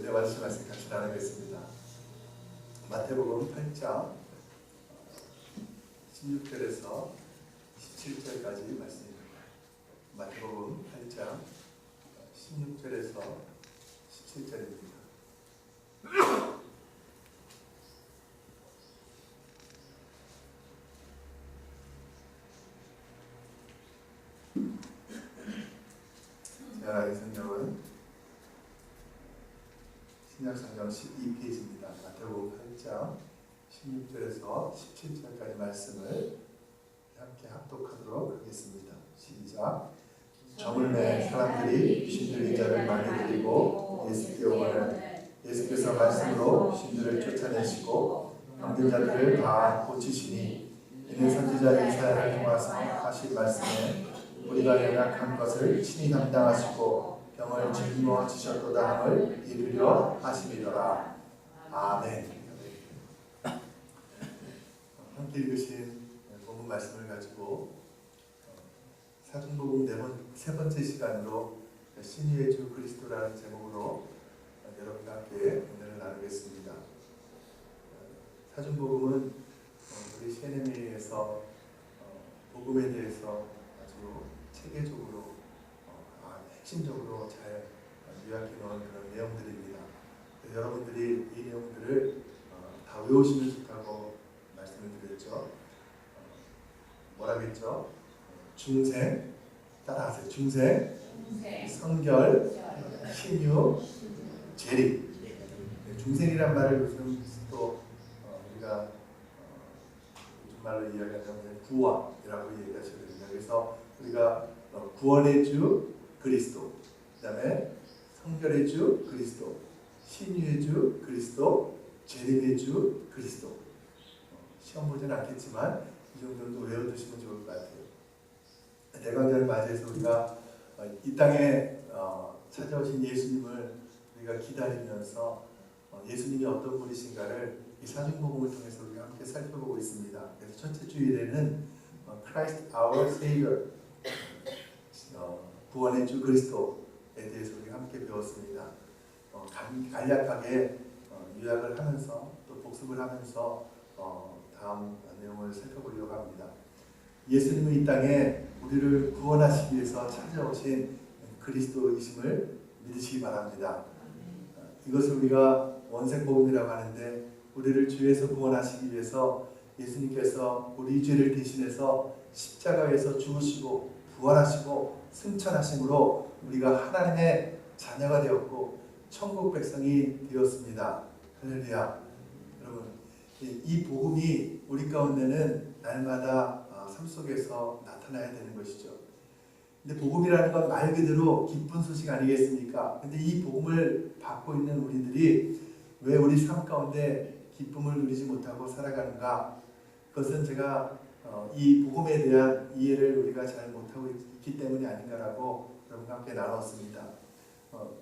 은혜 받으신 말씀 같이 나누겠습니다. 마태복음 8장 16절에서 17절까지 말씀입니다. 마태복음 8장 16절에서 17절입니다. 제가 가진 성경은 신약성경 12페이지입니다. 마태복음 8장 16절에서 17절까지 말씀을 함께 합독하도록 하겠습니다. 시작. 점을 매 사람들이 신들린 자를 많이 데리고 예수께 오거늘 예수께서 말씀으로 신들을 쫓아내시고 병든 자들을 다 고치시니 이는 선지자 이사야를 통하사 하신 말씀에 우리가 연약한 것을 친히 담당하시고 병을 짊어지셨도다 함을 이루려 하심이더라. 아멘. 함께 읽으신 본문 말씀을 가지고 사순복음 세 번째 시간으로 신유의 주 그리스도라는 제목으로 여러분과 함께 은혜를 나누겠습니다. 사순복음은 우리 CNMA에서 복음에 대해서 아주 체계적으로 핵심적으로 잘 요약해 놓은 그런 내용들입니다. 여러분들이 이 내용들을 다 외우시면 좋다고 말씀을 드렸죠. 뭐라겠죠? 중생, 따라하세요. 중생, 성결, 신유, 재림. 중생이란 말을 요즘 또 우리가 말로 이야기하자면 구원이라고 얘기하시거든요. 그래서 우리가 구원의 주 그리스도, 그 다음에 성결의 주 그리스도, 신유의 주 그리스도, 재림의 주 그리스도. 시험 보지는 않겠지만 이 정도는 외워두시면 좋을 것 같아요. 대강절을 맞이해서 우리가 이 땅에 찾아오신 예수님을 우리가 기다리면서 예수님이 어떤 분이신가를 이 사순복음을 통해서 우리가 함께 살펴보고 있습니다. 그래서 첫째 주일에는 Christ our Savior, 구원의 주 그리스도에 대해서 우리가 함께 배웠습니다. 간략하게 요약을 하면서 또 복습을 하면서 다음 내용을 살펴보려고 합니다. 예수님은 이 땅에 우리를 구원하시기 위해서 찾아오신 그리스도이심을 믿으시기 바랍니다. 이것을 우리가 원색복음이라고 하는데 우리를 죄에서 구원하시기 위해서 예수님께서 우리 죄를 대신해서 십자가에서 죽으시고 부활하시고 승천하심으로 우리가 하나님의 자녀가 되었고 천국 백성이 되었습니다. 할렐루야. 여러분, 이 복음이 우리 가운데는 날마다 삶 속에서 나타나야 되는 것이죠. 근데 복음이라는 건 말 그대로 기쁜 소식 아니겠습니까? 근데 이 복음을 받고 있는 우리들이 왜 우리 삶 가운데 기쁨을 누리지 못하고 살아가는가? 그것은 제가 이 복음에 대한 이해를 우리가 잘 못하고 있기 때문이 아닌가라고 여러분과 함께 나눴습니다.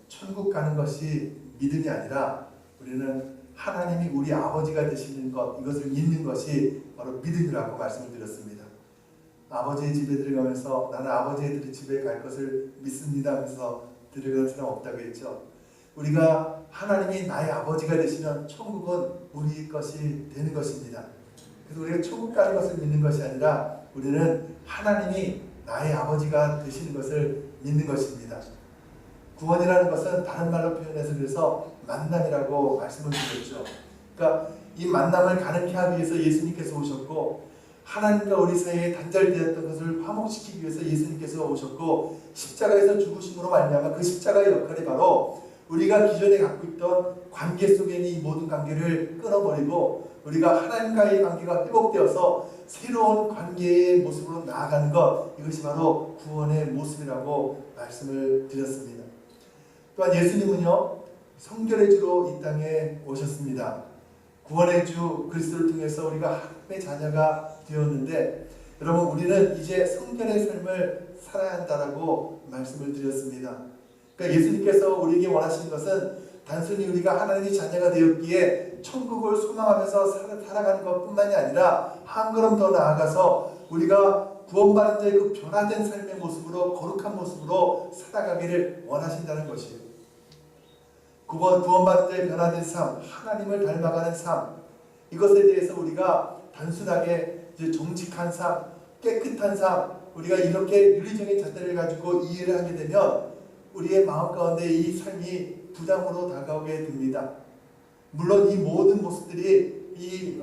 천국 가는 것이 믿음이 아니라 우리는 하나님이 우리 아버지가 되시는 것, 이것을 믿는 것이 바로 믿음이라고 말씀을 드렸습니다. 아버지의 집에 들어가면서 나는 아버지의 집에 갈 것을 믿습니다 하면서 들어가는 사람 없다고 했죠. 우리가 하나님이 나의 아버지가 되시면 천국은 우리 것이 되는 것입니다. 그래서 우리가 천국 가는 것을 믿는 것이 아니라 우리는 하나님이 나의 아버지가 되시는 것을 믿는 것입니다. 구원이라는 것은 다른 말로 표현해서 그래서 만남이라고 말씀을 드렸죠. 그러니까 이 만남을 가능케 하기 위해서 예수님께서 오셨고 하나님과 우리 사이에 단절되었던 것을 화목시키기 위해서 예수님께서 오셨고 십자가에서 죽으심으로 말미암아 그 십자가의 역할이 바로 우리가 기존에 갖고 있던 관계 속에 있는 이 모든 관계를 끊어버리고 우리가 하나님과의 관계가 회복되어서 새로운 관계의 모습으로 나아가는 것, 이것이 바로 구원의 모습이라고 말씀을 드렸습니다. 또한 예수님은요 성결의 주로 이 땅에 오셨습니다. 구원의 주 그리스도를 통해서 우리가 하나님의 자녀가 되었는데 여러분 우리는 이제 성결의 삶을 살아야 한다라고 말씀을 드렸습니다. 그러니까 예수님께서 우리에게 원하시는 것은 단순히 우리가 하나님의 자녀가 되었기에 천국을 소망하면서 살아가는 것뿐만이 아니라 한 걸음 더 나아가서 우리가 구원받은 자의 그 변화된 삶의 모습으로 거룩한 모습으로 살아가기를 원하신다는 것이에요. 구원받은 자의 변화된 삶, 하나님을 닮아가는 삶, 이것에 대해서 우리가 단순하게 이제 정직한 삶, 깨끗한 삶, 우리가 이렇게 윤리적인 잣대를 가지고 이해를 하게 되면 우리의 마음 가운데 이 삶이 부담으로 다가오게 됩니다. 물론 이 모든 모습들이 이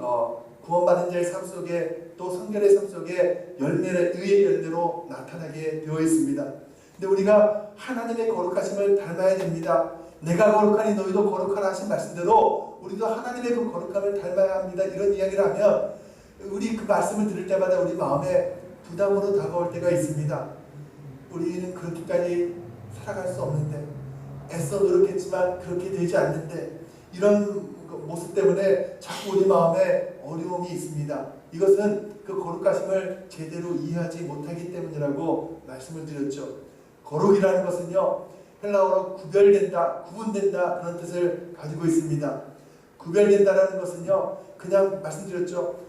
구원받은 자의 삶 속에 또 성결의 삶 속에 의의 열매로 나타나게 되어 있습니다. 근데 우리가 하나님의 거룩하심을 닮아야 됩니다. 내가 거룩하니 너희도 거룩하라 하신 말씀대로 우리도 하나님의 그 거룩함을 닮아야 합니다. 이런 이야기를 하면 우리 그 말씀을 들을 때마다 우리 마음에 부담으로 다가올 때가 있습니다. 우리는 그렇게까지 살아갈 수 없는데, 애써 노력했지만 그렇게 되지 않는데, 이런 모습 때문에 자꾸 우리 마음에 어려움이 있습니다. 이것은 그 거룩하심을 제대로 이해하지 못하기 때문이라고 말씀을 드렸죠. 거룩이라는 것은요, 헬라어로 구별된다, 구분된다 그런 뜻을 가지고 있습니다. 구별된다라는 것은요, 그냥 말씀드렸죠.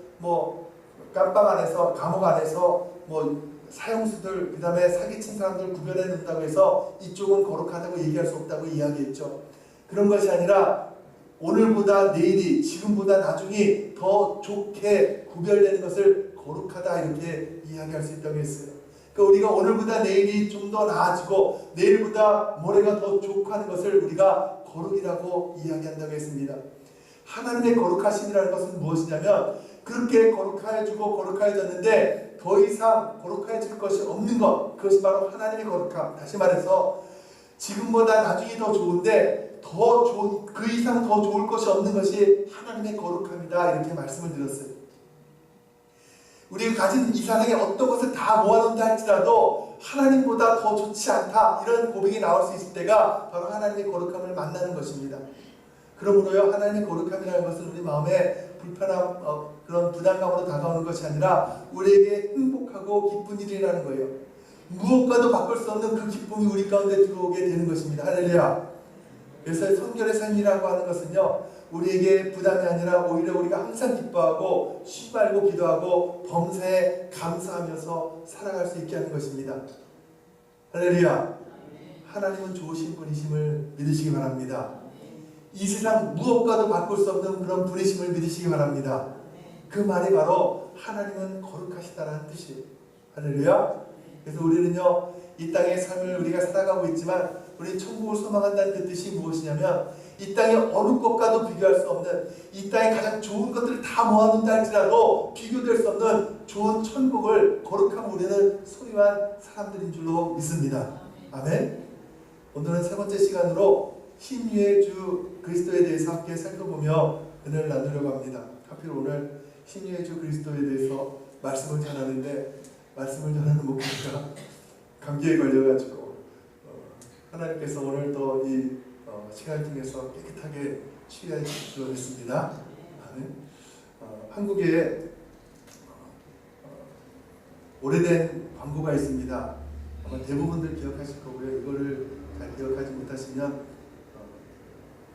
깜빵 안에서, 감옥 안에서 사형수들, 그 다음에 사기친 사람들 구별해 놓는다고 해서 이쪽은 거룩하다고 얘기할 수 없다고 이야기했죠. 그런 것이 아니라 오늘보다 내일이, 지금보다 나중이 더 좋게 구별되는 것을 거룩하다 이렇게 이야기할 수 있다고 했어요. 그러니까 우리가 오늘보다 내일이 좀 더 나아지고 내일보다 모레가 더 좋고 하는 것을 우리가 거룩이라고 이야기한다고 했습니다. 하나님의 거룩하심이라는 것은 무엇이냐면 그렇게 거룩하여지고 거룩하여졌는데 더 이상 거룩하여질 것이 없는 것, 그것이 바로 하나님의 거룩함. 다시 말해서 지금보다 나중이 더 좋은데 그 이상 더 좋을 것이 없는 것이 하나님의 거룩함이다 이렇게 말씀을 드렸어요. 우리가 가진 이 세상에 어떤 것을 다 모아놓는다 할지라도 하나님보다 더 좋지 않다 이런 고백이 나올 수 있을 때가 바로 하나님의 거룩함을 만나는 것입니다. 그러므로요, 하나님의 거룩함이라는 것은 우리 마음에 불편함, 그런 부담감으로 다가오는 것이 아니라 우리에게 행복하고 기쁜 일이라는 거예요. 무엇과도 바꿀 수 없는 그 기쁨이 우리 가운데 들어오게 되는 것입니다. 할렐루야. 그래서 성결의 삶이라고 하는 것은요, 우리에게 부담이 아니라 오히려 우리가 항상 기뻐하고 쉬지 말고 기도하고 범사에 감사하면서 살아갈 수 있게 하는 것입니다. 할렐루야. 하나님은 좋으신 분이심을 믿으시기 바랍니다. 이 세상 무엇과도 바꿀 수 없는 그런 분이심을 믿으시기 바랍니다. 그 말이 바로 하나님은 거룩하시다라는 뜻이에요. 할렐루야. 그래서 우리는요, 이 땅의 삶을 우리가 살아가고 있지만 우리 천국을 소망한다는 그 뜻이 무엇이냐면 이 땅의 어느 것과도 비교할 수 없는, 이 땅의 가장 좋은 것들을 다 모아놓는다 할지라도 비교될 수 없는 좋은 천국을 거룩한 우리는 소유한 사람들인 줄로 믿습니다. 아멘. 오늘은 세 번째 시간으로 신유의 주 그리스도에 대해서 함께 살펴보며 은혜를 나누려고 합니다. 하필 오늘 신유의 주 그리스도에 대해서 말씀을 전하는데 말씀을 전하는 목소리가 감기에 걸려가지고 하나님께서 오늘도 이 시간을 통해서 깨끗하게 치유해 주셨습니다. 한국에 오래된 광고가 있습니다. 아마 대부분들 기억하실 거고요. 이거를 잘 기억하지 못하시면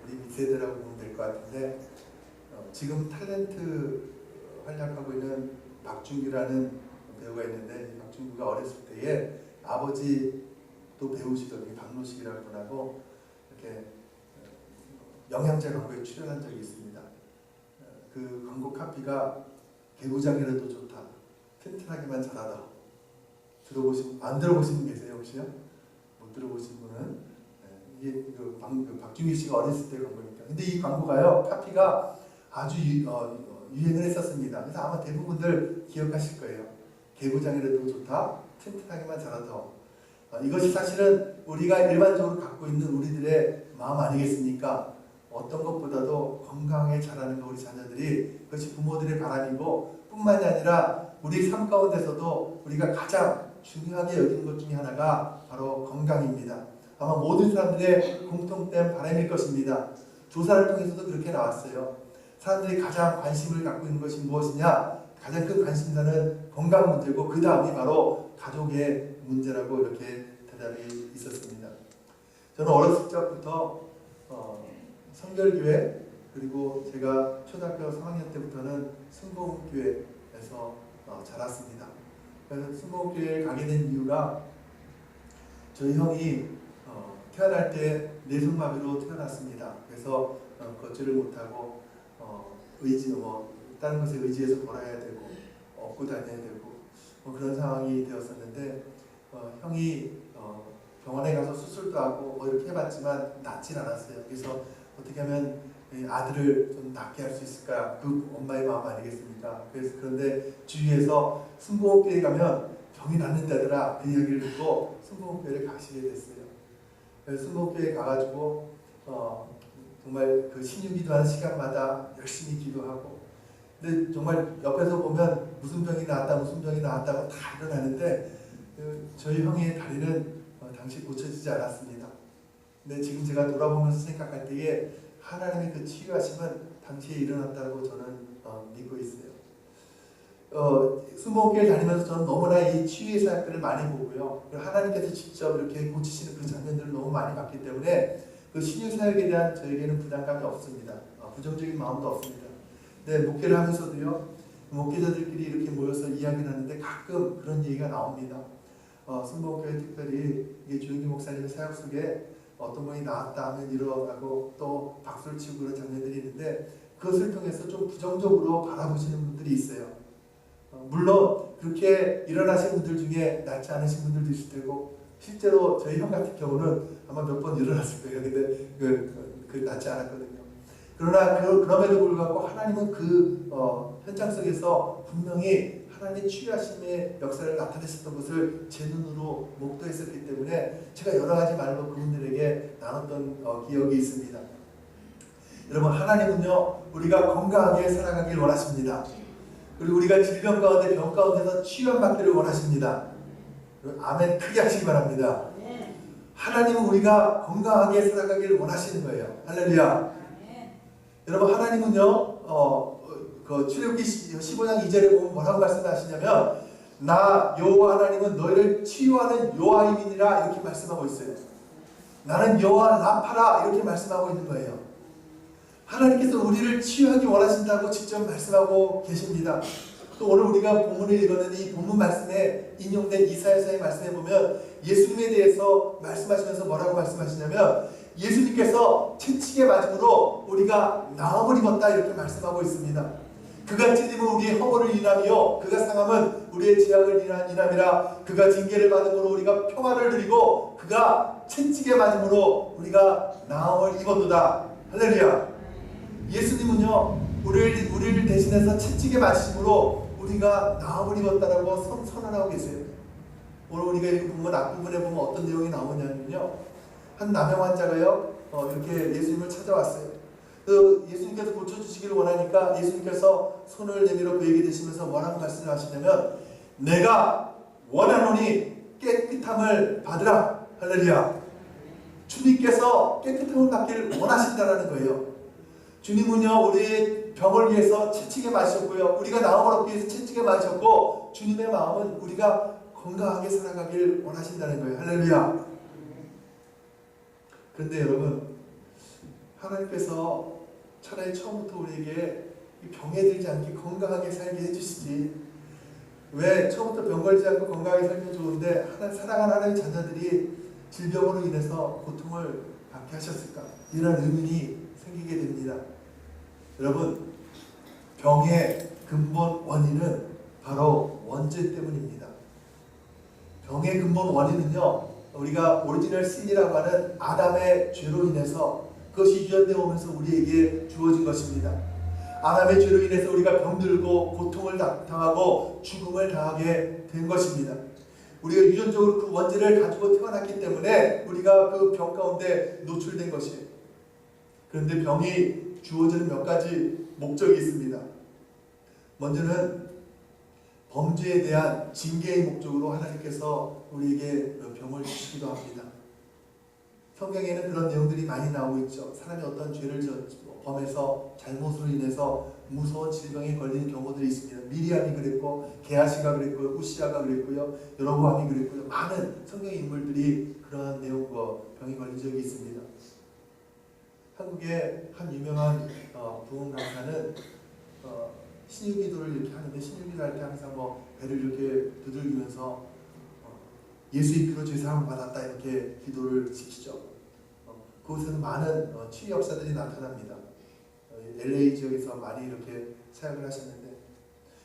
우리 밑세대라고 보면 될 것 같은데 지금 탤런트 활약하고 있는 박준규라는 배우가 있는데 이 박준규가 어렸을 때에 아버지도 배우시던 박노식이라는 분하고 이렇게 영양제 광고에 출연한 적이 있습니다. 그 광고 카피가 개구장이라도 좋다, 튼튼하기만 잘하다. 안 들어보신 분 계세요 혹시요? 못 들어보신 분은 이게 박준규 씨가 어렸을 때 광고니까. 근데 이 광고가요, 카피가 아주 유행을 했었습니다. 그래서 아마 대부분들 기억하실 거예요. 개구장이라도 좋다, 튼튼하기만 잘하다. 이것이 사실은 우리가 일반적으로 갖고 있는 우리들의 마음 아니겠습니까? 어떤 것보다도 건강하게 자라는 거 우리 자녀들이, 그것이 부모들의 바람이고 뿐만이 아니라 우리 삶 가운데서도 우리가 가장 중요하게 여기는 것 중에 하나가 바로 건강입니다. 아마 모든 사람들의 공통된 바람일 것입니다. 조사를 통해서도 그렇게 나왔어요. 사람들이 가장 관심을 갖고 있는 것이 무엇이냐? 가장 큰 관심사는 건강 문제고 그 다음이 바로 가족의 문제라고 이렇게 대답이 있었습니다. 저는 어렸을 적부터 성결교회, 그리고 제가 초등학교 3학년 때부터는 순복음교회에서 자랐습니다. 그래서 순복음교회에 가게 된 이유가 저희 형이 태어날 때 뇌성마비로 태어났습니다. 그래서 걷지를 못하고 다른 것에 의지해서 걸어야 되고 업고 다녀야 되고 그런 상황이 되었었는데 형이 병원에 가서 수술도 하고 이렇게 해봤지만 낫질 않았어요. 그래서 어떻게 하면 아들을 좀 낫게 할 수 있을까? 그 엄마의 마음 아니겠습니까? 그런데 주위에서 순복음교회 가면 병이 낫는다더라 그 이야기를 듣고 순복음교회를 가시게 됐어요. 그래서 순복음교회 가가지고 정말 그 신유기도하는 시간마다 열심히 기도하고, 근데 정말 옆에서 보면 무슨 병이 나았다고 다 일어나는데 저희 형의 다리는 당시 고쳐지지 않았습니다. 근데 지금 제가 돌아보면서 생각할 때에 하나님의 그 치유하심은 당시에 일어났다고 저는 믿고 있어요. 순복음교회 다니면서 저는 너무나 이 치유의 사역들을 많이 보고요. 하나님께서 직접 이렇게 고치시는 그 장면들을 너무 많이 봤기 때문에 그 신유 사역에 대한 저에게는 부담감이 없습니다. 부정적인 마음도 없습니다. 근데 목회를 하면서도요, 목회자들끼리 이렇게 모여서 이야기를 하는데 가끔 그런 얘기가 나옵니다. 순복음교회 특별히 조영기 목사님의 사역 속에 어떤 분이 나왔다 하면 일어나고 또 박수를 치고 그런 장면들이 있는데 그것을 통해서 좀 부정적으로 바라보시는 분들이 있어요. 물론 그렇게 일어나신 분들 중에 낫지 않으신 분들도 있을 테고 실제로 저희 형 같은 경우는 아마 몇 번 일어났을 거예요. 근데 낫지 않았거든요. 그러나 그럼에도 불구하고 하나님은 그 현장 속에서 분명히 하나님의 치유하심의 역사를 나타냈었던 것을 제 눈으로 목도했었기 때문에 제가 여러 가지 말로 그분들에게 나눴던 기억이 있습니다. 여러분, 하나님은요 우리가 건강하게 살아가길 원하십니다. 그리고 우리가 질병 가운데 병 가운데서 치유함 받기를 원하십니다. 아멘 크게 하시기 바랍니다. 하나님은 우리가 건강하게 살아가길 원하시는 거예요. 할렐루야. 여러분, 하나님은요 그 출애굽기 15장 2절에 보면 뭐라고 말씀하시냐면 나 여호와 하나님은 너희를 치유하는 여호와임이니라 이렇게 말씀하고 있어요. 나는 여호와 라파라 이렇게 말씀하고 있는 거예요. 하나님께서 우리를 치유하기 원하신다고 직접 말씀하고 계십니다. 또 오늘 우리가 본문을 읽었는데 이 본문 말씀에 인용된 이사야서의 말씀에 보면 예수님에 대해서 말씀하시면서 뭐라고 말씀하시냐면 예수님께서 채찍에 맞음으로 우리가 나음을 입었다 이렇게 말씀하고 있습니다. 그가 찔림은 우리의 허물을 인함이요 그가 상함은 우리의 죄악을 인함이라. 그가 징계를 받음으로 우리가 평화를 누리고 그가 채찍에 맞음으로 우리가 나음을 입었도다. 할렐루야. 예수님은요 우리를 대신해서 채찍에 맞으심으로 우리가 나음을 입었다라고 선언하고 계세요. 오늘 우리가 읽은 본문 앞부분에 보면 어떤 내용이 나오냐면요, 한 남영 환자가요 이렇게 예수님을 찾아왔어요. 그 예수님께서 고쳐주시기를 원하니까 예수님께서 손을 내밀어 그에게 대시면서 뭐라고 말씀을 하시냐면 내가 원하노니 깨끗함을 받으라. 할렐루야. 주님께서 깨끗함을 받기를 원하신다라는 거예요. 주님은요 우리의 병을 위해서 채찍에 맞으셨고요, 우리가 나음을 얻기 위해서 채찍에 맞으셨고 주님의 마음은 우리가 건강하게 살아가길 원하신다는 거예요. 할렐루야. 그런데 여러분, 하나님께서 차라리 처음부터 우리에게 병에 들지 않게 건강하게 살게 해주시지 왜 처음부터 병 걸리지 않고 건강하게 살면 좋은데 사랑하는 하나님의 자녀들이 질병으로 인해서 고통을 받게 하셨을까? 이런 의문이 생기게 됩니다. 여러분, 병의 근본 원인은 바로 원죄 때문입니다. 병의 근본 원인은요 우리가 오리지널 신이라고 하는 아담의 죄로 인해서 그것이 유전되어 오면서 우리에게 주어진 것입니다. 아담의 죄로 인해서 우리가 병들고 고통을 당하고 죽음을 당하게 된 것입니다. 우리가 유전적으로 그 원죄를 가지고 태어났기 때문에 우리가 그 병 가운데 노출된 것이에요. 그런데 병이 주어지는 몇 가지 목적이 있습니다. 먼저는 범죄에 대한 징계의 목적으로 하나님께서 우리에게 병을 주시기도 합니다. 성경에는 그런 내용들이 많이 나오고 있죠. 사람이 어떤 죄를 범해서 잘못으로 인해서 무서운 질병에 걸리는 경우들이 있습니다. 미리암이 그랬고 게하시가 그랬고요, 우시아가 그랬고요, 여로보암이 그랬고요. 많은 성경 인물들이 그러한 내용과 병에 걸린 적이 있습니다. 한국의 한 유명한 부흥 강사는 신유기도를 이렇게 하는데 신유기도 할 때 항상 배를 이렇게 두들기면서 예수의 피로 죄사함을 받았다 이렇게 기도를 지키죠. 그곳에는 많은 치유 역사들이 나타납니다. LA 지역에서 많이 이렇게 사역을 하셨는데,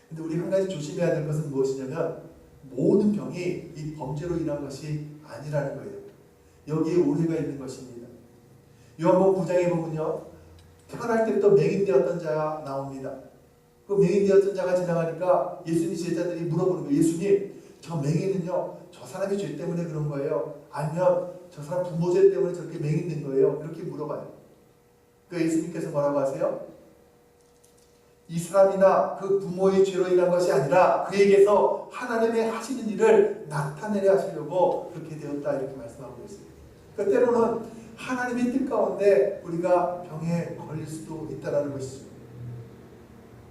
근데 우리 한 가지 조심해야 될 것은 무엇이냐면 모든 병이 이 범죄로 인한 것이 아니라는 거예요. 여기에 오해가 있는 것입니다. 요한복음 9장에 보면요, 태어날 때부터 맹인되었던 자가 나옵니다. 그 맹인되었던 자가 지나가니까 예수님 제자들이 물어보는 거예요. 예수님, 저 맹인은요, 저 사람이 죄 때문에 그런 거예요? 아니면 저 사람 부모 죄 때문에 저렇게 맹인된 거예요? 이렇게 물어봐요. 그 예수님께서 뭐라고 하세요? 이 사람이나 그 부모의 죄로 인한 것이 아니라 그에게서 하나님의 하시는 일을 나타내려 하시려고 그렇게 되었다, 이렇게 말씀하고 있어요. 그러니까 때로는 하나님의 뜻 가운데 우리가 병에 걸릴 수도 있다는 것이죠.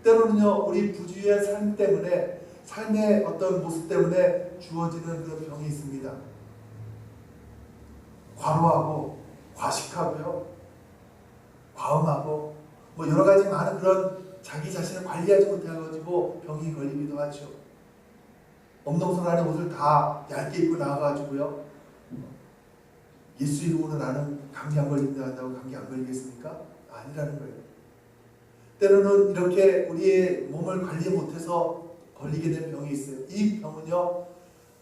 때로는요, 우리 부주의한 삶 때문에, 삶의 어떤 모습 때문에 주어지는 그런 병이 있습니다. 과로하고 과식하고요, 과음하고 뭐 여러 가지 많은 그런 자기 자신을 관리하지 못해가지고 병이 걸리기도 하죠. 엄동설 안에 옷을 다 얇게 입고 나와가지고요, 예수 이름으로 나는 감기 안 걸린다 한다고 감기 안 걸리겠습니까? 아니라는 거예요. 때로는 이렇게 우리의 몸을 관리 못해서 걸리게 된 병이 있어요. 이 병은요,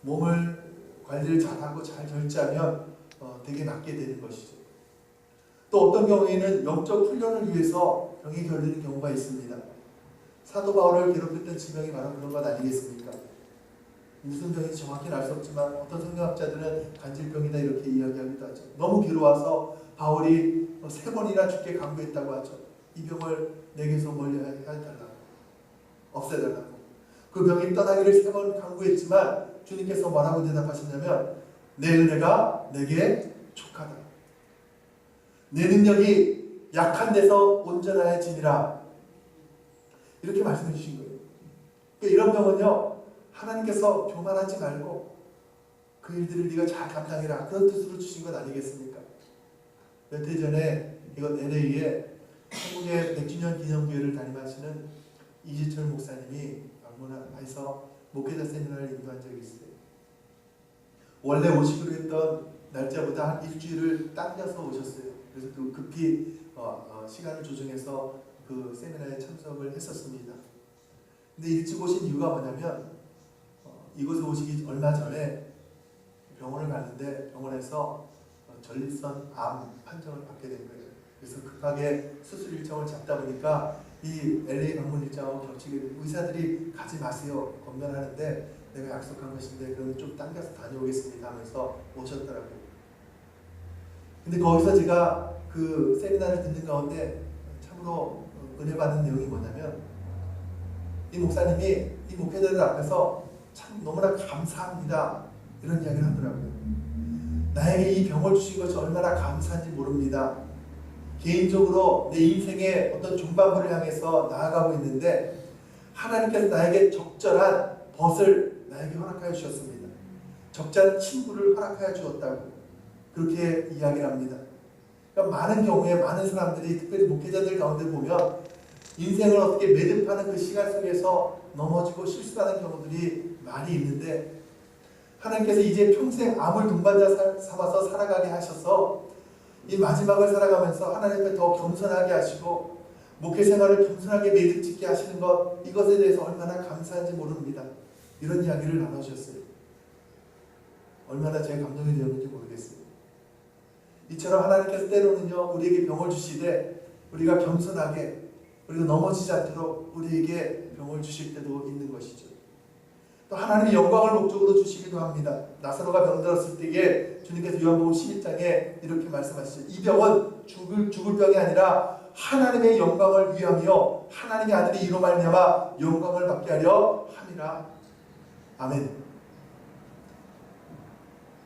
몸을 관리를 잘하고 잘 절제하면 되게 낫게 되는 것이죠. 또 어떤 경우에는 영적 훈련을 위해서 병이 걸리는 경우가 있습니다. 사도 바울을 괴롭혔던 질병이 바로 그런 것 아니겠습니까? 무슨 병인지 정확히는 알 수 없지만 어떤 성경학자들은 간질병이다 이렇게 이야기하기도 하죠. 너무 괴로워서 바울이 3번이나 죽게 강구했다고 하죠. 이 병을 내게서 멀리 해달라고, 없애달라고. 그 병이 떠나기를 3번 강구했지만 주님께서 뭐라고 대답하셨냐면, 내 은혜가 내게 족하다. 내 능력이 약한 데서 온전하여지니라, 이렇게 말씀해 주신 거예요. 그러니까 이런 병은요, 하나님께서 교만하지 말고 그 일들을 네가 잘 감당해라, 그런 뜻으로 주신 것 아니겠습니까? 몇 해 전에 이건 LA에 한국의 100주년 기념교회를 담임하시는 이지철 목사님이 방문해서 목회자 세미나를 인도한 적이 있어요. 원래 오시기로 했던 날짜보다 한 일주일을 당겨서 오셨어요. 그래서 그 급히 시간을 조정해서 그 세미나에 참석을 했었습니다. 근데 일찍 오신 이유가 뭐냐면, 이곳에 오시기 얼마 전에 병원을 갔는데 병원에서 전립선 암 판정을 받게 된 거예요. 그래서 급하게 수술 일정을 잡다 보니까 이 LA 방문 일정하고 겹치게 되고, 의사들이 가지 마세요, 검변하는데 내가 약속한 것인데 그러면 좀 당겨서 다녀오겠습니다 하면서 오셨더라고요. 근데 거기서 제가 그 세미나를 듣는 가운데 참으로 은혜 받는 내용이 뭐냐면, 이 목사님이 이 목회자들 앞에서 참 너무나 감사합니다, 이런 이야기를 하더라고요. 나에게 이 병을 주신 것이 얼마나 감사한지 모릅니다. 개인적으로 내 인생의 어떤 중반부를 향해서 나아가고 있는데 하나님께서 나에게 적절한 벗을 나에게 허락하여 주셨습니다. 적절한 친구를 허락하여 주었다고 그렇게 이야기를 합니다. 그러니까 많은 경우에 많은 사람들이, 특별히 목회자들 가운데 보면 인생을 어떻게 매듭하는 그 시간 속에서 넘어지고 실수하는 경우들이 많이 있는데, 하나님께서 이제 평생 암을 동반자 삼아서 살아가게 하셔서 이 마지막을 살아가면서 하나님 앞에 더 겸손하게 하시고 목회 생활을 겸손하게 매듭짓게 하시는 것, 이것에 대해서 얼마나 감사한지 모릅니다. 이런 이야기를 나눠주셨어요. 얼마나 제가 감동이 되었는지 모르겠어요. 이처럼 하나님께서 때로는요, 우리에게 병을 주시되 우리가 겸손하게, 우리가 넘어지지 않도록 우리에게 병을 주실 때도 있는 것이죠. 또 하나님의 영광을 목적으로 주시기도 합니다. 나사로가 병들었을 때에 주님께서 요한복음 11장에 이렇게 말씀하시죠. 이 병은 죽을 병이 아니라 하나님의 영광을 위하며 하나님의 아들이 이로 말미암아 영광을 받게 하려 함이라. 아멘.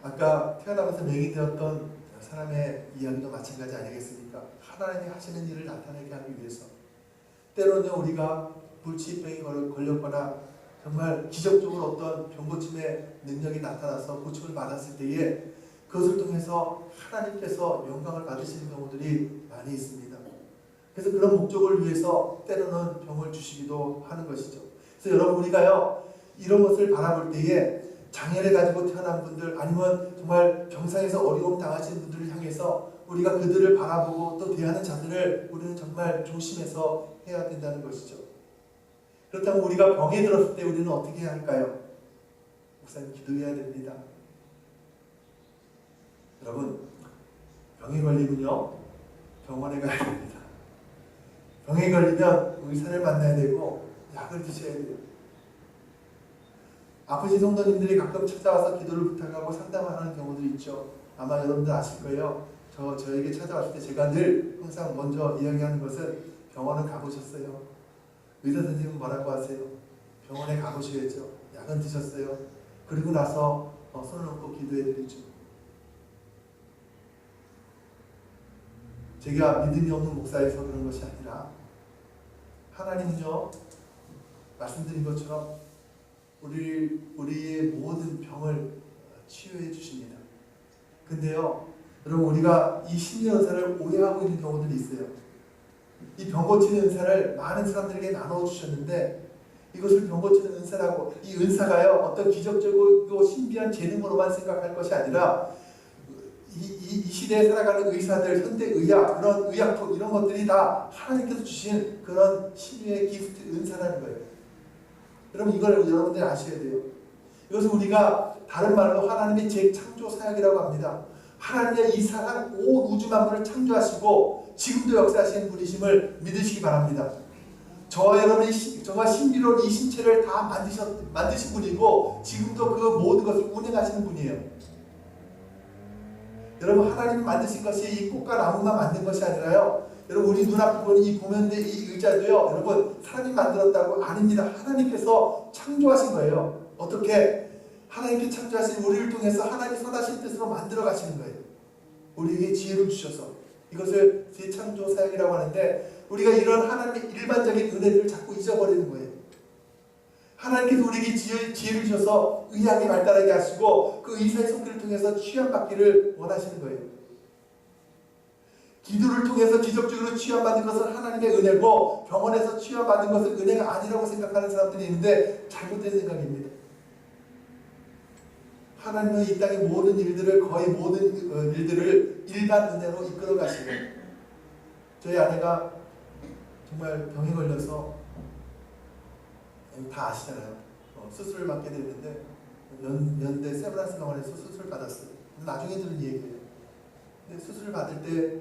아까 태어나면서 맹인되었던 사람의 이야기도 마찬가지 아니겠습니까? 하나님이 하시는 일을 나타내게 하기 위해서 때로는 우리가 불치병이 걸렸거나 정말 기적적으로 어떤 병고침의 능력이 나타나서 고침을 받았을 때에 그것을 통해서 하나님께서 영광을 받으시는 경우들이 많이 있습니다. 그래서 그런 목적을 위해서 때로는 병을 주시기도 하는 것이죠. 그래서 여러분, 우리가요, 이런 것을 바라볼 때에 장애를 가지고 태어난 분들, 아니면 정말 병상에서 어려움 당하시는 분들을 향해서 우리가 그들을 바라보고 또 대하는 자들을 우리는 정말 조심해서 해야 된다는 것이죠. 그렇다면 우리가 병에 들었을 때 우리는 어떻게 해야 할까요? 목사님, 기도해야 됩니다. 여러분, 병에 걸리면요, 병원에 가야 됩니다. 병에 걸리면 의사를 만나야 되고 약을 드셔야 돼요. 아프신 성도님들이 가끔 찾아와서 기도를 부탁하고 상담하는 경우도 있죠. 아마 여러분들 아실 거예요. 저에게 찾아왔을 때 제가 늘 항상 먼저 이야기하는 것은 병원을 가보셨어요? 의사 선생님은 뭐라고 하세요? 병원에 가보셔야죠. 약은 드셨어요? 그리고 나서 손을 놓고 기도해 드리죠. 제가 믿음이 없는 목사여서 그런 것이 아니라 하나님은요, 말씀드린 것처럼 우리의 모든 병을 치유해 주십니다. 근데요, 여러분, 우리가 이 심리 은사를 오해하고 있는 경우들이 있어요. 이 병 고치는 은사를 많은 사람들에게 나눠 주셨는데 이것을 병 고치는 은사라고, 이 은사가요, 어떤 기적적이고 신비한 재능으로만 생각할 것이 아니라 이 시대에 살아가는 의사들, 현대의학, 그런 의약품, 이런 것들이 다 하나님께서 주신 그런 신유의 기프트, 은사라는 거예요. 여러분, 이걸 여러분들이 아셔야 돼요. 이것은 우리가 다른 말로 하나님의 재창조 사역이라고 합니다. 하나님의 이 사랑 온 우주 만물을 창조하시고 지금도 역사하시는 분이심을 믿으시기 바랍니다. 저와 여러분이 정말 신비로운 이 신체를 다 만드신 분이고 지금도 그 모든 것을 운행하시는 분이에요. 여러분, 하나님이 만드신 것이 이 꽃과 나무만 만든 것이 아니라요, 여러분, 우리 눈앞에 보는 이 고면대 이 의자도요, 여러분, 사람이 만들었다고? 아닙니다. 하나님께서 창조하신 거예요. 어떻게? 하나님께 창조하신 우리를 통해서 하나님이 선하신 뜻으로 만들어 가시는 거예요. 우리에게 지혜를 주셔서. 이것을 재창조 사역이라고 하는데, 우리가 이런 하나님의 일반적인 은혜들을 자꾸 잊어버리는 거예요. 하나님께서 우리에게 지혜를 주셔서 의학이 발달하게 하시고 그 의사의 손길을 통해서 취함받기를 원하시는 거예요. 기도를 통해서 기적적으로 취함받는 것은 하나님의 은혜고 병원에서 취함받는 것은 은혜가 아니라고 생각하는 사람들이 있는데 잘못된 생각입니다. 하나님은 이 땅의 모든 일들을, 거의 모든 일들을 일반 은혜로 이끌어 가시고, 저희 아내가 정말 병에 걸려서 다 아시잖아요. 수술을 받게 됐는데 연대 세브란스 병원에서 수술을 받았어요. 나중에 들은 얘기예요. 근데 수술을 받을 때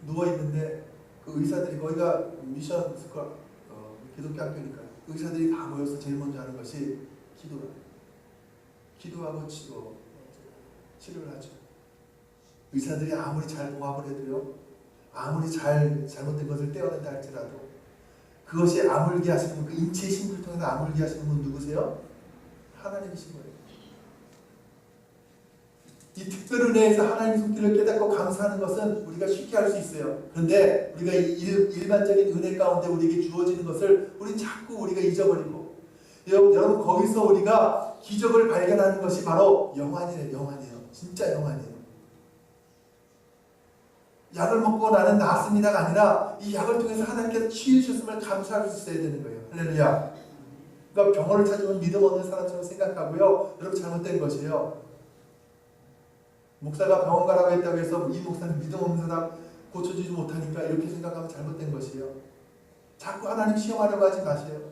누워있는데 그 의사들이, 거기가 미션 스쿨, 기독교 학교니까 의사들이 다 모여서 제일 먼저 하는 것이 기도하고 치료를 하죠. 의사들이 아무리 잘 봉합을 해도요, 아무리 잘못된 것을 떼어낸다 할지라도 그것이 아물게 하시는 분, 그 인체의 신부를 통해서 아물게 하시는 분 누구세요? 하나님이신 거예요. 이 특별 은혜에서 하나님의 손길을 깨닫고 감사하는 것은 우리가 쉽게 할 수 있어요. 그런데 우리가 일반적인 은혜 가운데 우리에게 주어지는 것을 자꾸 우리가 잊어버리고, 여러분, 거기서 우리가 기적을 발견하는 것이 바로 영안이에요. 영안이에요. 진짜 영안이에요. 약을 먹고 나는 나았습니다가 아니라 이 약을 통해서 하나님께서 치유하셨음을 감사할 수 있어야 되는 거예요. 할렐루야. 그러니까 병원을 찾으면 믿음 없는 사람처럼 생각하고요, 여러분, 잘못된 것이에요. 목사가 병원 가라고 했다고 해서 이 목사는 믿음 없는 사람 고쳐주지 못하니까 이렇게 생각하면 잘못된 것이에요. 자꾸 하나님 시험하려고 하지 마세요.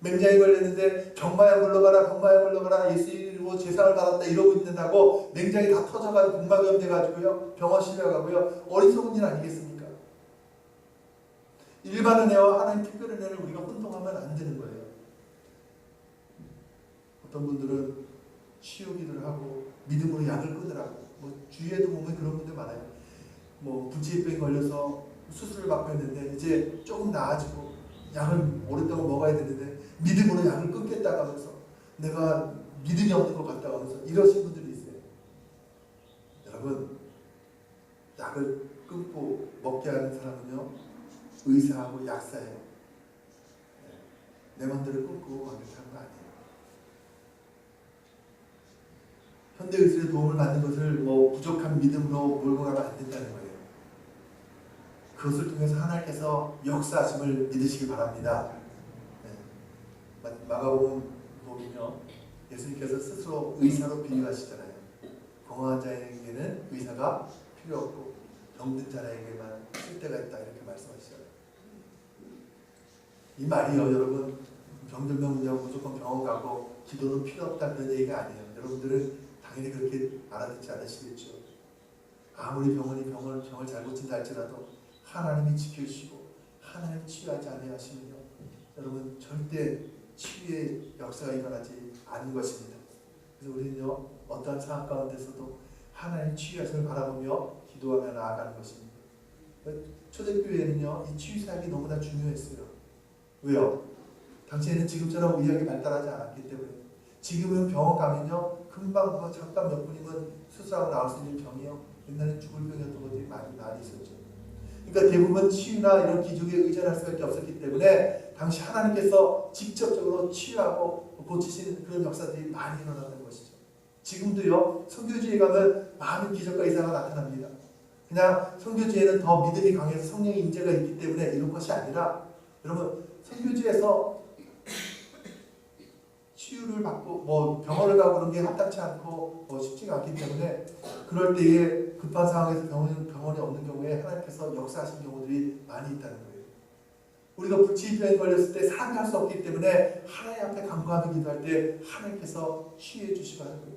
맹장이 걸렸는데 병마약 물러가라, 병마약 물러가라, 예수 이름으로 제사를 받았다 이러고 있는다고 맹장이 다 터져가지고 복막염 돼가지고요, 병원 실려가고요, 어리석은 일 아니겠습니까? 일반 은혜와 하나님 특별 은혜를 우리가 혼동하면 안 되는 거예요. 어떤 분들은 치유 기도를 하고 믿음으로 약을 끊으라고, 주위에도 보면 그런 분들 많아요. 부치병에 걸려서 수술을 받고 했는데 이제 조금 나아지고 약을 오랫동안 먹어야 되는데 믿음으로 약을 끊겠다고 하면서 내가 믿음이 없는 것 같다고 하면서 이러신 분들이 있어요. 여러분, 약을 끊고 먹게 하는 사람은요, 의사하고 약사예요. 내 맘대로 끊고 완벽한 거 아니에요. 현대의술의 도움을 받는 것을 부족한 믿음으로 몰고 가면 안 된다는 거예요. 그것을 통해서 하나님께서 역사하심을 믿으시기 바랍니다. 네. 마가복음 보면요, 예수님께서 스스로 의사로 비유하시잖아요. 건강한 자에게는 의사가 필요 없고 병든 자에게만 쓸 때가 있다 이렇게 말씀하시잖아요. 이 말이요 여러분 병들면 무조건 병원 가고 기도는 필요 없다 그런 얘기가 아니에요. 여러분들은 당연히 그렇게 알아듣지 않으시겠죠. 아무리 병을 잘 고친다 할지라도 하나님이 지켜주시고 하나님 치유하지 아니하시면요 여러분 절대 치유의 역사가 일어나지 않는 것입니다. 그래서 우리는요 어떠한 상황 가운데서도 하나님 치유하심을 바라보며 기도하며 나아가는 것입니다. 초대교회는요 이 치유 사역이 너무나 중요했어요. 왜요? 당시에는 지금처럼 의학이 발달하지 않았기 때문에. 지금은 병원 가면요 금방 잠깐 몇 분이면 수술하고 나올 수 있는 병이요 옛날에 죽을 병이었던 것들이 많이 있었죠. 그러니까 대부분 치유나 이런 기적에 의존할 수밖에 없었기 때문에 당시 하나님께서 직접적으로 치유하고 고치시는 그런 역사들이 많이 일어났던 것이죠. 지금도요 선교지에 가면 많은 기적과 이상이 나타납니다. 그냥 선교지에는 더 믿음이 강해서 성령의 임재가 있기 때문에 이런 것이 아니라 여러분 선교지에서 치유를 받고 병원을 가고 그런 게 합당치 않고 쉽지가 않기 때문에 그럴 때에 급한 상황에서 병원이 없는 경우에 하나님께서 역사하신 경우들이 많이 있다는 거예요. 우리가 불치병에 걸렸을 때 사람이 할 수 없기 때문에 하나님 앞에 간구하며 기도할 때 하나님께서 치유해 주시고 하는 거예요.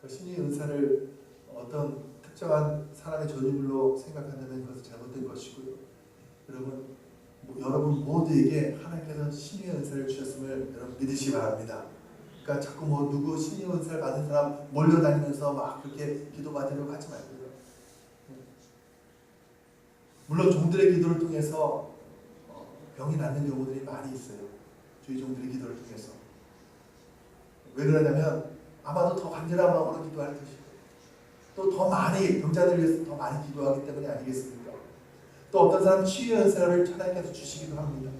그 신의 은사를 어떤 특정한 사람의 전유물로 생각한다면 그것은 잘못된 것이고요. 여러분 모두에게 하나님께서 신의 은사를 주셨음을 여러분 믿으시기 바랍니다. 그러니까 자꾸 누구 신의 은사를 받은 사람 몰려다니면서 막 그렇게 기도받으려고 하지 말고요. 물론 종들의 기도를 통해서 병이 낫는 경우들이 많이 있어요. 저희 종들의 기도를 통해서. 왜 그러냐면 아마도 더 간절한 마음으로 기도할 것이고 또 더 많이 병자들을 위해서 더 많이 기도하기 때문이 아니겠습니까? 또 어떤 사람은 치유의 은사를 하나님께서 주시기도 합니다.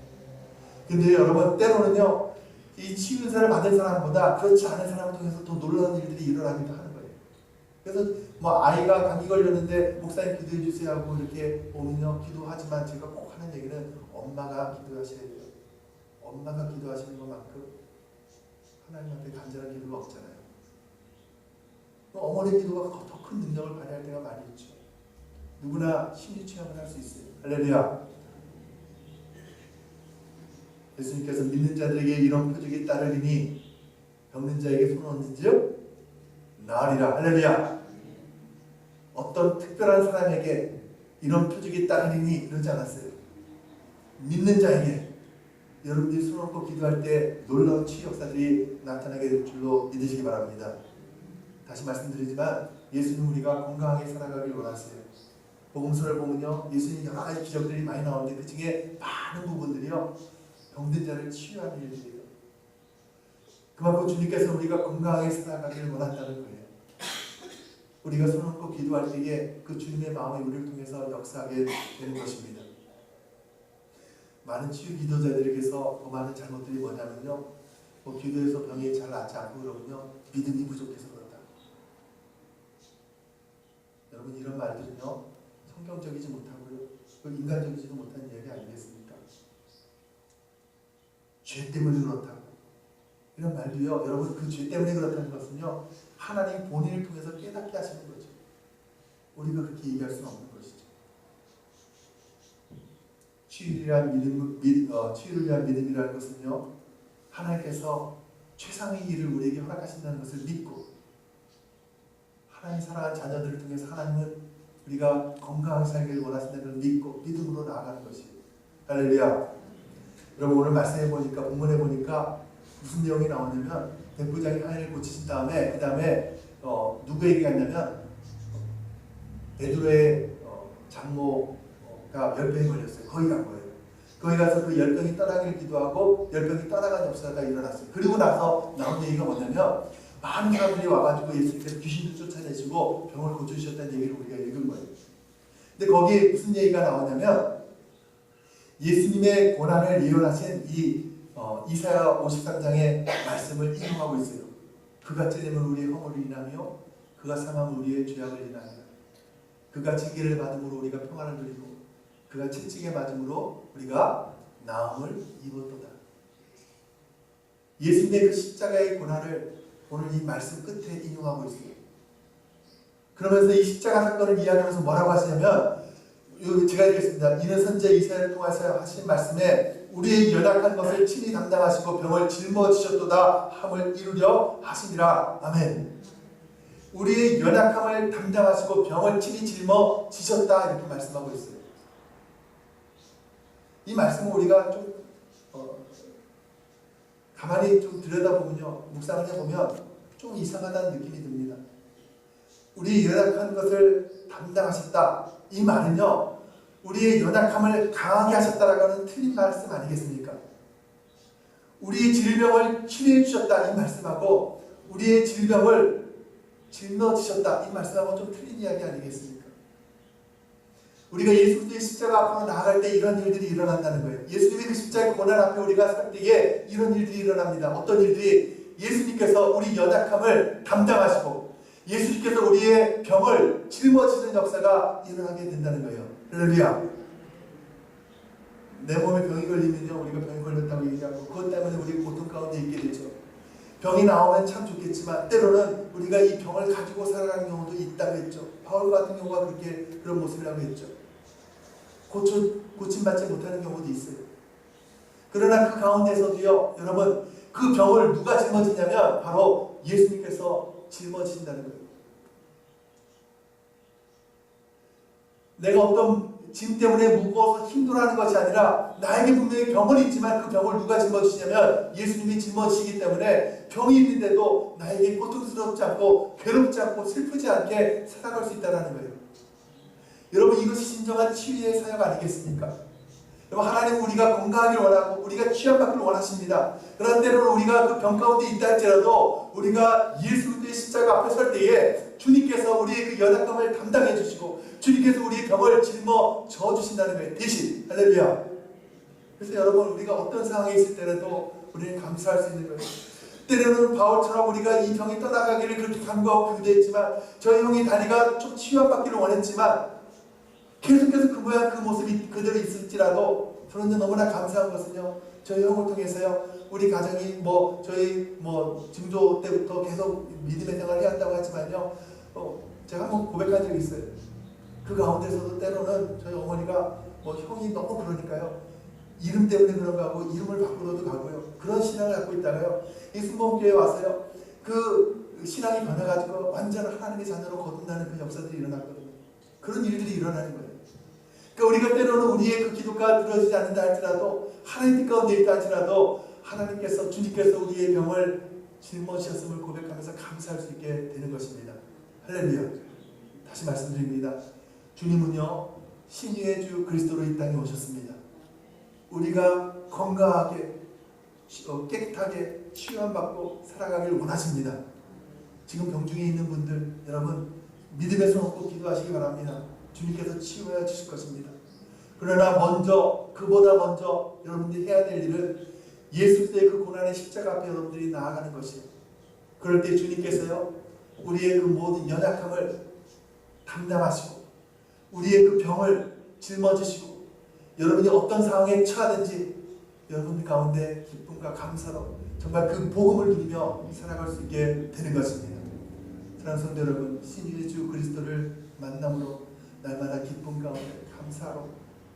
근데 여러분 때로는요 이 치유 은사를 받은 사람보다 그렇지 않은 사람을 통해서 더 놀라운 일들이 일어나기도 하는 거예요. 그래서 아이가 감기 걸렸는데 목사님 기도해 주세요 하고 이렇게 오면요 기도하지만 제가 꼭 하는 얘기는 엄마가 기도하셔야 돼요. 엄마가 기도하시는 것만큼 하나님 앞에 간절한 기도가 없잖아요. 어머니 기도가 더 큰 능력을 발휘할 때가 많이 있죠. 누구나 심리 체험을 할 수 있어요. 할렐루야. 예수님께서 믿는 자들에게 이런 표적이 따르리니 병든 자에게 손을 얹은즉 나으리라. 할렐루야. 어떤 특별한 사람에게 이런 표적이 따르리니 그러지 않았어요. 믿는 자에게 여러분들이 손을 얹고 기도할 때 놀라운 치유 역사들이 나타나게 될 줄로 믿으시기 바랍니다. 다시 말씀드리지만 예수님 우리가 건강하게 살아가길 원하세요. 복음서를 보면요 예수님 여러 가지 기적들이 많이 나오는데 그 중에 많은 부분들이요 병든 자를 치유하는 일들이에요. 그만큼 주님께서 우리가 건강하게 살아가기를 원한다는 거예요. 우리가 손을 얹고 기도할 때에 그 주님의 마음이 우리를 통해서 역사하게 되는 것입니다. 많은 치유 기도자들에게서 더 많은 잘못들이 뭐냐면요 기도해서 병이 잘 낫지 않고 그러면요 믿음이 부족해서 그렇다. 여러분 이런 말들은요 성경적이지 못하고요 인간적이지도 못한 이야기 아니겠습니까? 죄 때문에 그렇다고 이런 말도요 여러분 그 죄 때문에 그렇다는 것은요 하나님 본인을 통해서 깨닫게 하시는 거죠. 우리가 그렇게 얘기할 수는 없는 것이죠. 치유를 위한 믿음이라는 것은요 하나님께서 최상의 일을 우리에게 허락하신다는 것을 믿고 하나님 사랑하는 자녀들을 통해서 하나님은 우리가 건강하게 살기를 원하신다는 걸 믿고 믿음으로 나아가는 것이에요. 할렐루야. 여러분 오늘 말씀해 보니까 본문에 보니까 무슨 내용이 나오냐면 백부장이 하인을 고치신 다음에 그 다음에 누구에게 갔냐면 베드로의 장모가 열병이 걸렸어요. 거기 간 거예요. 거기 가서 그 열병이 떠나기를 기도하고 열병이 떠나간 역사가 일어났어요. 그리고 나서 나온 얘기가 뭐냐면 많은 사람들이 와가지고 예수님께서 귀신도 쫓아내시고 병을 고쳐주셨다는 얘기를 우리가 읽은 거예요. 근데 거기에 무슨 얘기가 나오냐면 예수님의 고난을 예언하신 이사야 53장의 말씀을 인용하고 있어요. 그가 찔림은 우리의 허물을 인하며 그가 상함은 우리의 죄악을 인하여 그가 징계를 받음으로 우리가 평안을 누리고 그가 채찍에 맞음으로 우리가 나음을 입었도다. 예수님의 그 십자가의 고난을 오늘 이 말씀 끝에 인용하고 있어요. 그러면서 이 십자가 사건을 이야기하면서 뭐라고 하시냐면, 여기 제가 읽겠습니다. 이는 선지자 이사야를 통해서 하신 말씀에 우리의 연약한 것을 친히 담당하시고 병을 짊어지셨도다 함을 이루려 하시니라. 아멘. 우리의 연약함을 담당하시고 병을 친히 짊어지셨다 이렇게 말씀하고 있어요. 이 말씀을 우리가 좀 가만히 좀 들여다보면요, 묵상을 해보면 좀 이상하다는 느낌이 듭니다. 우리의 연약한 것을 담당하셨다. 이 말은요, 우리의 연약함을 강하게 하셨다라고 하는 틀린 말씀 아니겠습니까? 우리의 질병을 치료해 주셨다 이 말씀하고 우리의 질병을 짊어지셨다 이 말씀하고 좀 틀린 이야기 아니겠습니까? 우리가 예수 그리스도의 십자가 앞으로 나아갈 때 이런 일들이 일어난다는 거예요. 예수님의 그 십자가의 고난 앞에 우리가 설 때에 이런 일들이 일어납니다. 어떤 일들이? 예수님께서 우리 연약함을 담당하시고 예수님께서 우리의 병을 짊어지는 역사가 일어나게 된다는 거예요. 할렐루야. 내 몸에 병이 걸리면요, 우리가 병이 걸렸다고 얘기하고 그것 때문에 우리 고통 가운데 있게 되죠. 병이 나오면 참 좋겠지만 때로는 우리가 이 병을 가지고 살아가는 경우도 있다고 했죠. 바울 같은 경우가 그런 모습이라고 했죠. 고침받지 못하는 경우도 있어요. 그러나 그 가운데서도요, 여러분, 그 병을 누가 짊어지냐면 바로 예수님께서 짊어지신다는 거예요. 내가 어떤 짐 때문에 무거워서 힘들어하는 것이 아니라 나에게 분명히 병은 있지만 그 병을 누가 짊어지시냐면 예수님이 짊어지시기 때문에 병이 있는데도 나에게 고통스럽지 않고 괴롭지 않고 슬프지 않게 살아갈 수 있다는 거예요. 여러분, 이것이 진정한 치유의 사역 아니겠습니까? 여러분, 하나님은 우리가 건강하길 원하고 우리가 치유받기를 원하십니다. 그러나 때로는 우리가 그 병 가운데 있다 할지라도 우리가 예수 그리스도의 십자가 앞에 설 때에 주님께서 우리의 그 연약함을 담당해 주시고 주님께서 우리의 병을 짊어져 주신다는 거예요. 대신. 할렐루야. 그래서 여러분, 우리가 어떤 상황에 있을 때라도 우리는 감사할 수 있는 거예요. 때로는 바울처럼 우리가 이 병이 떠나가기를 그렇게 간구하고 기도했지만 저희 형이 다리가 좀 치유받기를 원했지만 계속해서 그 모양 그 모습이 그대로 있을지라도 저는 너무나 감사한 것은요, 저희 형을 통해서요, 우리 가정이 저희 증조 때부터 계속 믿음의 생활을 해왔다고 하지만요, 제가 한번 고백한 적이 있어요. 그 가운데서도 때로는 저희 어머니가 형이 너무 그러니까요, 이름 때문에 그런가 하고 이름을 바꾸러도 가고요, 그런 신앙을 갖고 있다가요, 이 순복음교회에 와서요, 그 신앙이 변해가지고 완전 하나님의 자녀로 거듭나는 그 역사들이 일어났거든요. 그런 일들이 일어나는 거예요. 그러니까 우리가 때로는 우리의 그 기도가 들어지지 않는다 할지라도 하나님 뜻 가운데 있다 할지라도 하나님께서 주님께서 우리의 병을 짊어지셨음을 고백하면서 감사할 수 있게 되는 것입니다. 할렐루야. 다시 말씀드립니다. 주님은요, 신유의 주 그리스도로 이 땅에 오셨습니다. 우리가 건강하게 깨끗하게 치유받고 살아가길 원하십니다. 지금 병중에 있는 분들 여러분, 믿음의 손 얹고 기도하시기 바랍니다. 주님께서 치유해 주실 것입니다. 그러나 그보다 먼저 여러분들이 해야 될 일은 예수 그리스도의 그 고난의 십자가 앞에 여러분들이 나아가는 것이에요. 그럴 때 주님께서요, 우리의 그 모든 연약함을 담당하시고 우리의 그 병을 짊어지시고 여러분이 어떤 상황에 처하든지 여러분들 가운데 기쁨과 감사로 정말 그 복음을 누리며 살아갈 수 있게 되는 것입니다. 사랑하는 성도 여러분, 신유의 주 그리스도를 만남으로 날마다 기쁨 가운데 감사로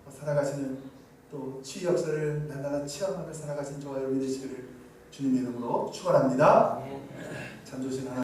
살아가시는 또 치유 역사를 날마다 체험하며 살아가시는 저와 여러분이 되시기를 주님의 이름으로 축원합니다. 참 좋으신 하나님.